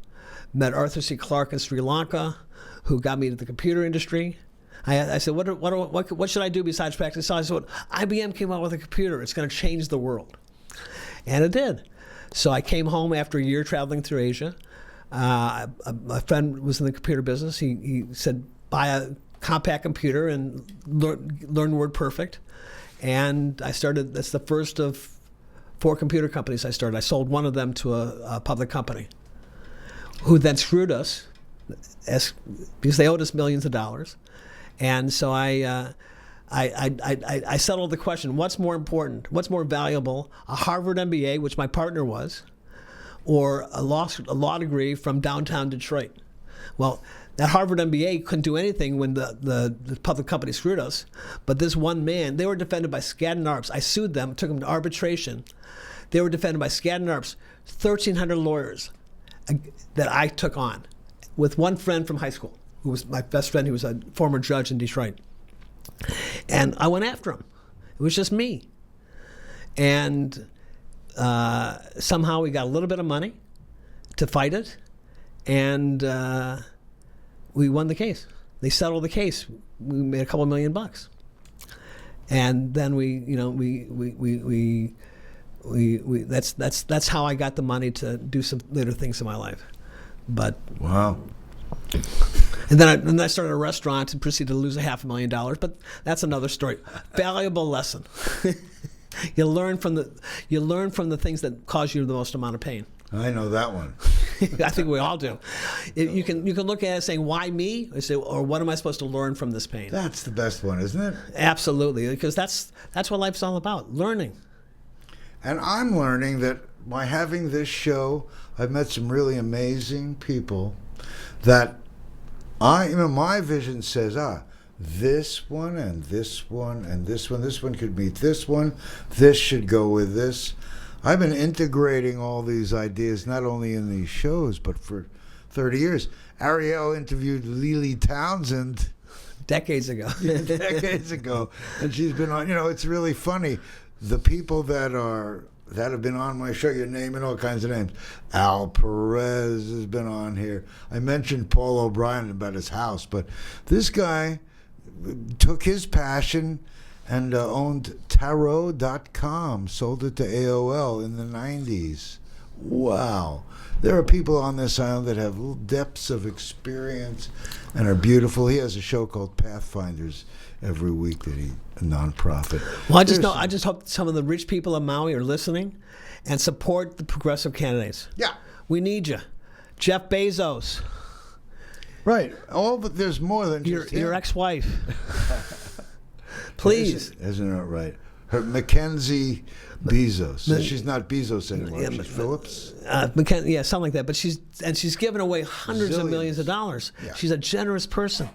met Arthur C. Clarke in Sri Lanka, who got me into the computer industry. I said, what should I do besides practice? So I said, IBM came out with a computer. It's going to change the world. And it did. So I came home after a year traveling through Asia. My friend was in the computer business. He said, buy a compact computer and learn WordPerfect. And I started, that's the first of 4 computer companies I started. I sold one of them to a public company, who then screwed us because they owed us millions of dollars. And so I settled the question, what's more important, what's more valuable, a Harvard MBA, which my partner was, or a law degree from downtown Detroit? Well, that Harvard MBA couldn't do anything when the public company screwed us. But this one man, they were defended by Skadden Arps. I sued them, took them to arbitration. They were defended by Skadden Arps, 1,300 lawyers that I took on, with one friend from high school, who was my best friend, who was a former judge in Detroit. And I went after him. It was just me. And somehow we got a little bit of money to fight it, and we won the case. They settled the case. We made a couple $1 million. And then that's how I got the money to do some later things in my life. But wow. And then I started a restaurant and proceeded to lose $500,000. But that's another story. Valuable lesson. You learn from the things that cause you the most amount of pain. I know that one. I think we all do. You can look at it saying, why me? Or what am I supposed to learn from this pain? That's the best one, isn't it? Absolutely, because that's what life's all about, learning. And I'm learning that by having this show, I've met some really amazing people that my vision says, this one and this one and this one could meet this one, this should go with this. I've been integrating all these ideas not only in these shows, but for 30 years. Ariel interviewed Lily Townsend decades ago. And she's been on, it's really funny. The people that have been on my show, you're naming all kinds of names. Al Perez has been on here. I mentioned Paul O'Brien about his house, but this guy took his passion and owned Tarot.com, sold it to AOL in the 90s. Wow. There are people on this island that have little depths of experience and are beautiful. He has a show called Pathfinders every week a nonprofit. Well, I just hope some of the rich people of Maui are listening and support the progressive candidates. Yeah. We need you. Jeff Bezos. Right. But there's more than just your ex-wife. Please. Isn't it right? Her Mackenzie Bezos. She's not Bezos anymore. She's Phillips. Something like that. But she's given away hundreds of millions of dollars. Yeah. She's a generous person.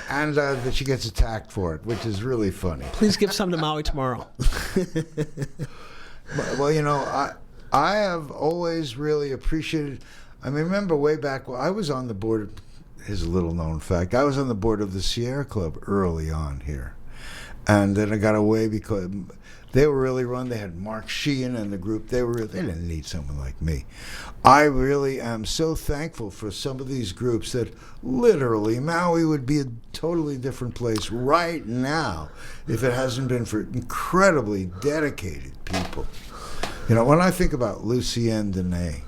And that she gets attacked for it, which is really funny. Please give some to Maui tomorrow. Well, I have always really appreciated. I mean, remember way back when I was on the board. Here's a little known fact. I was on the board of the Sierra Club early on here. And then I got away because they were really run. They had Mark Sheehan and the group. They didn't need someone like me. I really am so thankful for some of these groups that literally Maui would be a totally different place right now if it hasn't been for incredibly dedicated people. When I think about Lucienne Dene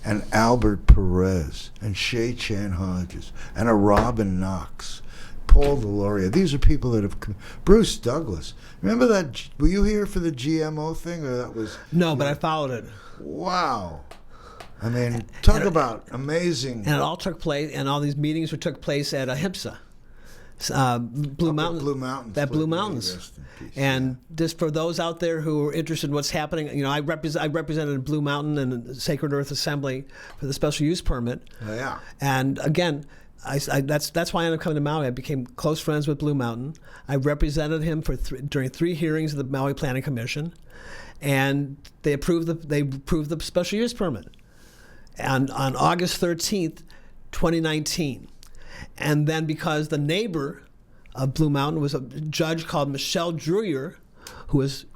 and Albert Perez and Shay Chan Hodges and a Robin Knox, Paul Deloria. These are people that have Bruce Douglas. Remember that? Were you here for the GMO thing, or that was? No, but I followed it. Wow. I mean, talk about amazing. And it all took place, and all these meetings took place at HIPSA. Blue Mountains. Blue Mountains. That Blue Mountains. And just for those out there who are interested in what's happening, I represented Blue Mountain and Sacred Earth Assembly for the special use permit. Oh, yeah. And again, that's why I ended up coming to Maui. I became close friends with Blue Mountain. I represented him during 3 hearings of the Maui Planning Commission, and they approved the special use permit. And on August 13th, 2019. And then because the neighbor of Blue Mountain was a judge called Michelle Druyer, who was,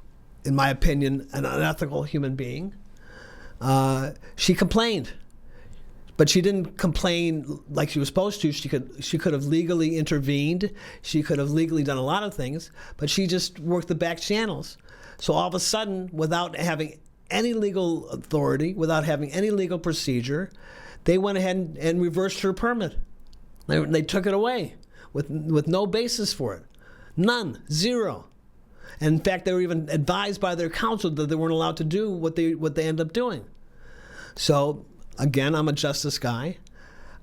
in my opinion, an unethical human being, she complained. But she didn't complain like she was supposed to. She could have legally intervened. She could have legally done a lot of things, but she just worked the back channels. So all of a sudden, without having any legal authority, without having any legal procedure, they went ahead and reversed her permit. They took it away with no basis for it. None. Zero. And in fact, they were even advised by their counsel that they weren't allowed to do what they ended up doing. So again, I'm a justice guy.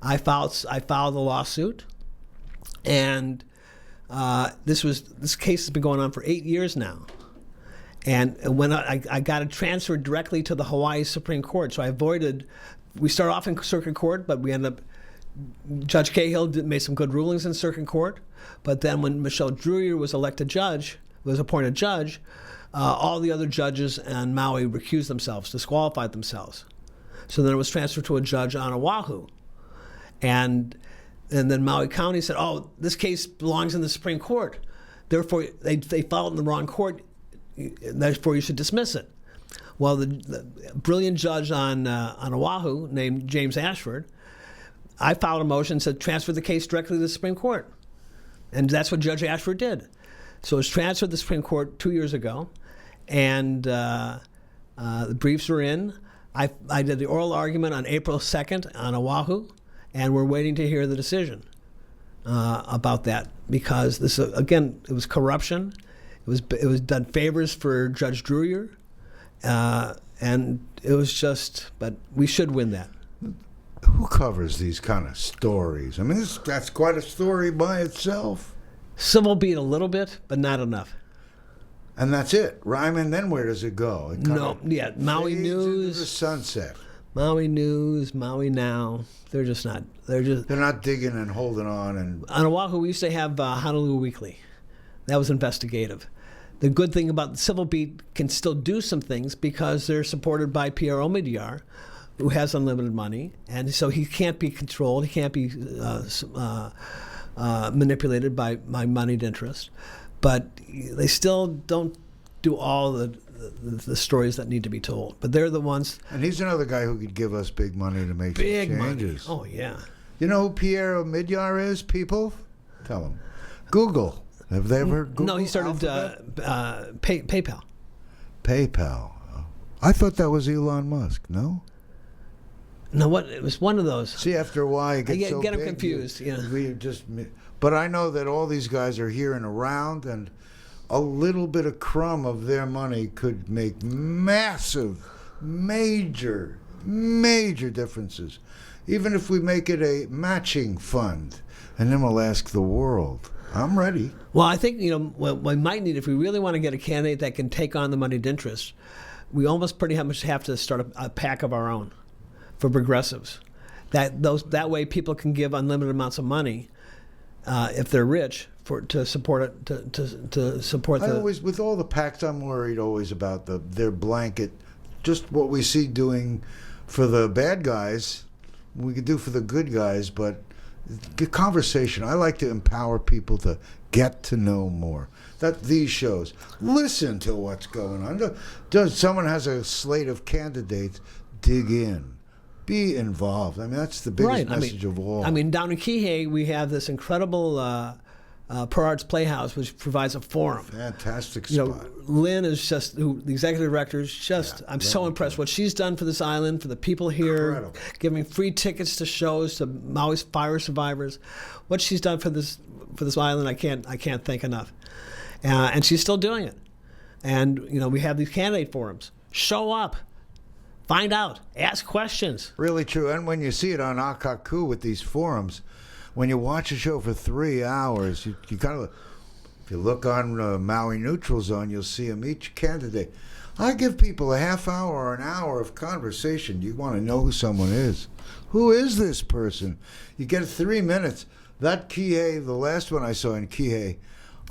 I filed the lawsuit, and this case has been going on for 8 years now. And when I got it transferred directly to the Hawaii Supreme Court, so I avoided. We started off in circuit court, but we ended up. Judge Cahill made some good rulings in circuit court, but then when Michelle Druyer was appointed judge, all the other judges in Maui recused themselves, disqualified themselves. So then it was transferred to a judge on Oahu. And then Maui County said, this case belongs in the Supreme Court. Therefore, they filed in the wrong court. Therefore, you should dismiss it. Well, the brilliant judge on Oahu named James Ashford, I filed a motion and said transfer the case directly to the Supreme Court. And that's what Judge Ashford did. So it was transferred to the Supreme Court 2 years ago, and the briefs were in. I did the oral argument on April 2nd on Oahu, and we're waiting to hear the decision about that, because this again, it was corruption. It was done favors for Judge Druyer, and it was just. But we should win that. Who covers these kind of stories? I mean, that's quite a story by itself. Civil beat a little bit, but not enough. And that's it, right? I mean, then where does it go? Maui News, into the sunset. Maui News, Maui Now. They're just not. They're not digging and holding on. And on Oahu, we used to have Honolulu Weekly. That was investigative. The good thing about the Civil Beat can still do some things because they're supported by Pierre Omidyar, who has unlimited money, and so he can't be controlled. He can't be manipulated by moneyed interest. But they still don't do all the stories that need to be told. But they're the ones. And he's another guy who could give us big money to make big some changes. Money. Oh yeah. You know who Pierre Omidyar is? People, tell them. Google. Have they ever heard Google? No, he started PayPal. PayPal. I thought that was Elon Musk. No. No, what? It was one of those. See, after a while, it gets so get big. them confused. But I know that all these guys are here and around, and a little bit of crumb of their money could make massive, major differences. Even if we make it a matching fund, and then we'll ask the world. I'm ready. Well, I think what we might need, if we really want to get a candidate that can take on the moneyed interest, we almost pretty much have to start a pack of our own for progressives. That way people can give unlimited amounts of money if they're rich to support it to support the. With all the PACs, I'm worried always about their blanket, just what we see doing for the bad guys, we could do for the good guys, but the conversation. I like to empower people to get to know more. These shows, listen to what's going on. Does someone has a slate of candidates? Dig in. Be involved. I mean, that's the biggest message of all. I mean, down in Kihei, we have this incredible Per Arts Playhouse, which provides a forum. Fantastic spot. Lynn is just, the executive director is just, I'm so impressed. What she's done for this island, for the people here, incredible. Giving free tickets to shows to Maui's fire survivors. What she's done for this island, I can't thank enough. And she's still doing it. And, we have these candidate forums. Show up. Find out. Ask questions. Really true. And when you see it on Akaku with these forums, when you watch a show for 3 hours, you kind of, if you look on Maui Neutral Zone, you'll see them each candidate. I give people a half hour or an hour of conversation. You want to know who someone is. Who is this person? You get 3 minutes. That Kihei, the last one I saw in Kihei,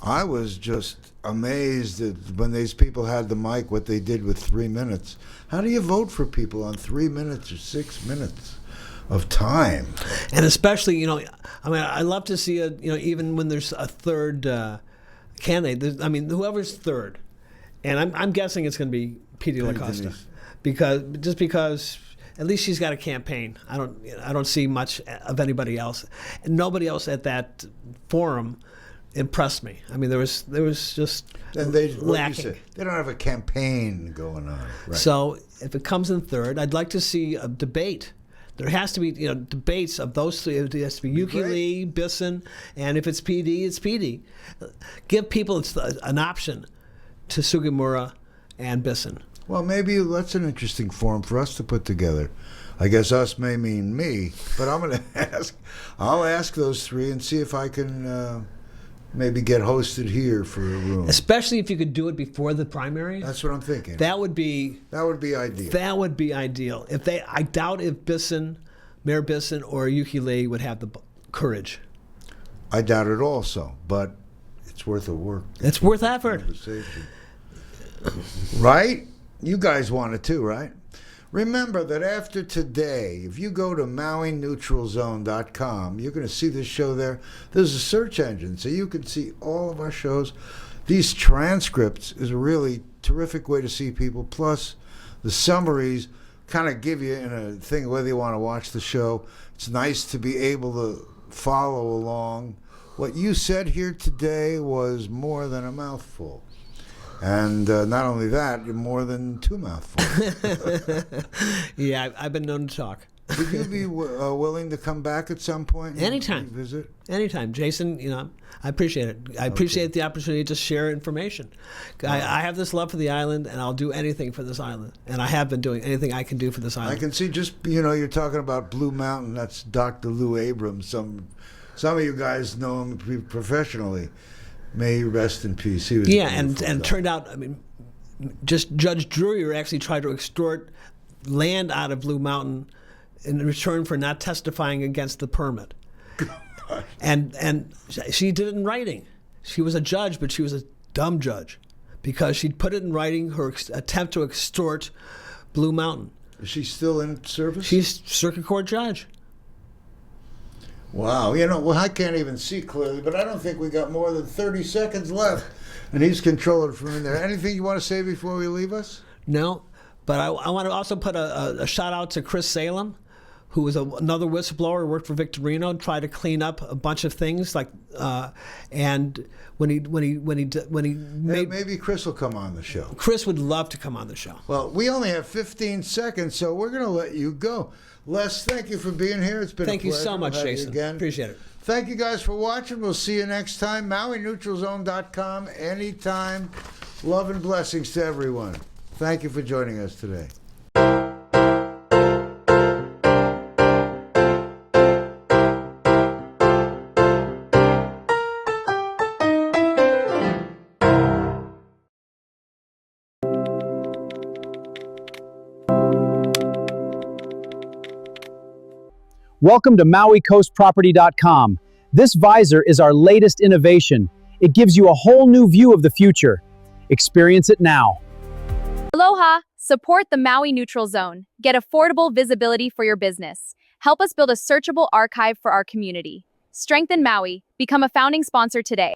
I was just amazed at when these people had the mic, what they did with 3 minutes. How do you vote for people on 3 minutes or 6 minutes of time? And especially, I love to see even when there's a third candidate. Whoever's third, and I'm guessing it's going to be P.D. LaCosta, because at least she's got a campaign. I don't see much of anybody else, and nobody else at that forum impressed me. I mean, there was just lacking. They don't have a campaign going on. Right. So if it comes in third, I'd like to see a debate. There has to be debates of those three. It has to be Yuki Lee, Bisson, and if it's PD, it's PD. Give people an option to Sugimura and Bisson. Well, maybe that's an interesting forum for us to put together. I guess us may mean me, but I'm going to ask. I'll ask those three and see if I can maybe get hosted here for a room. Especially if you could do it before the primary. That's what I'm thinking. That would be ideal. That would be ideal. I doubt if Mayor Bisson or Yuki Lee would have the courage. I doubt it also, but it's worth a work. It's worth effort. Conversation. Right? You guys want it too, right? Remember that after today, if you go to MauiNeutralZone.com, you're going to see this show there. There's a search engine, so you can see all of our shows. These transcripts is a really terrific way to see people. Plus, the summaries kind of give you in a thing whether you want to watch the show. It's nice to be able to follow along. What you said here today was more than a mouthful. And not only that, you're more than two mouthfuls. Yeah, I've been known to talk. Would you be willing to come back at some point? Anytime. Visit? Anytime. Jason, I appreciate it. I appreciate the opportunity to share information. I have this love for the island, and I'll do anything for this island. And I have been doing anything I can do for this island. I can see you're talking about Blue Mountain. That's Dr. Lou Abrams. Some of you guys know him professionally. May he rest in peace. He was and turned out, just Judge Drury actually tried to extort land out of Blue Mountain in return for not testifying against the permit. And she did it in writing. She was a judge, but she was a dumb judge because she'd put it in writing, her attempt to extort Blue Mountain. Is she still in service? She's circuit court judge. Wow. I can't even see clearly, but I don't think we got more than 30 seconds left. And he's controlling from in there. Anything you want to say before we leave us? No, but I want to also put a shout out to Chris Salem, who was another whistleblower, worked for Victorino, tried to clean up a bunch of things and when he made, maybe Chris will come on the show. Chris would love to come on the show. Well, we only have 15 seconds, so we're going to let you go. Les, thank you for being here. It's been a pleasure. Thank you so much, Jason. Again. Appreciate it. Thank you guys for watching. We'll see you next time. MauiNeutralZone.com anytime. Love and blessings to everyone. Thank you for joining us today. Welcome to MauiCoastProperty.com. This visor is our latest innovation. It gives you a whole new view of the future. Experience it now. Aloha! Support the Maui Neutral Zone. Get affordable visibility for your business. Help us build a searchable archive for our community. Strengthen Maui. Become a founding sponsor today.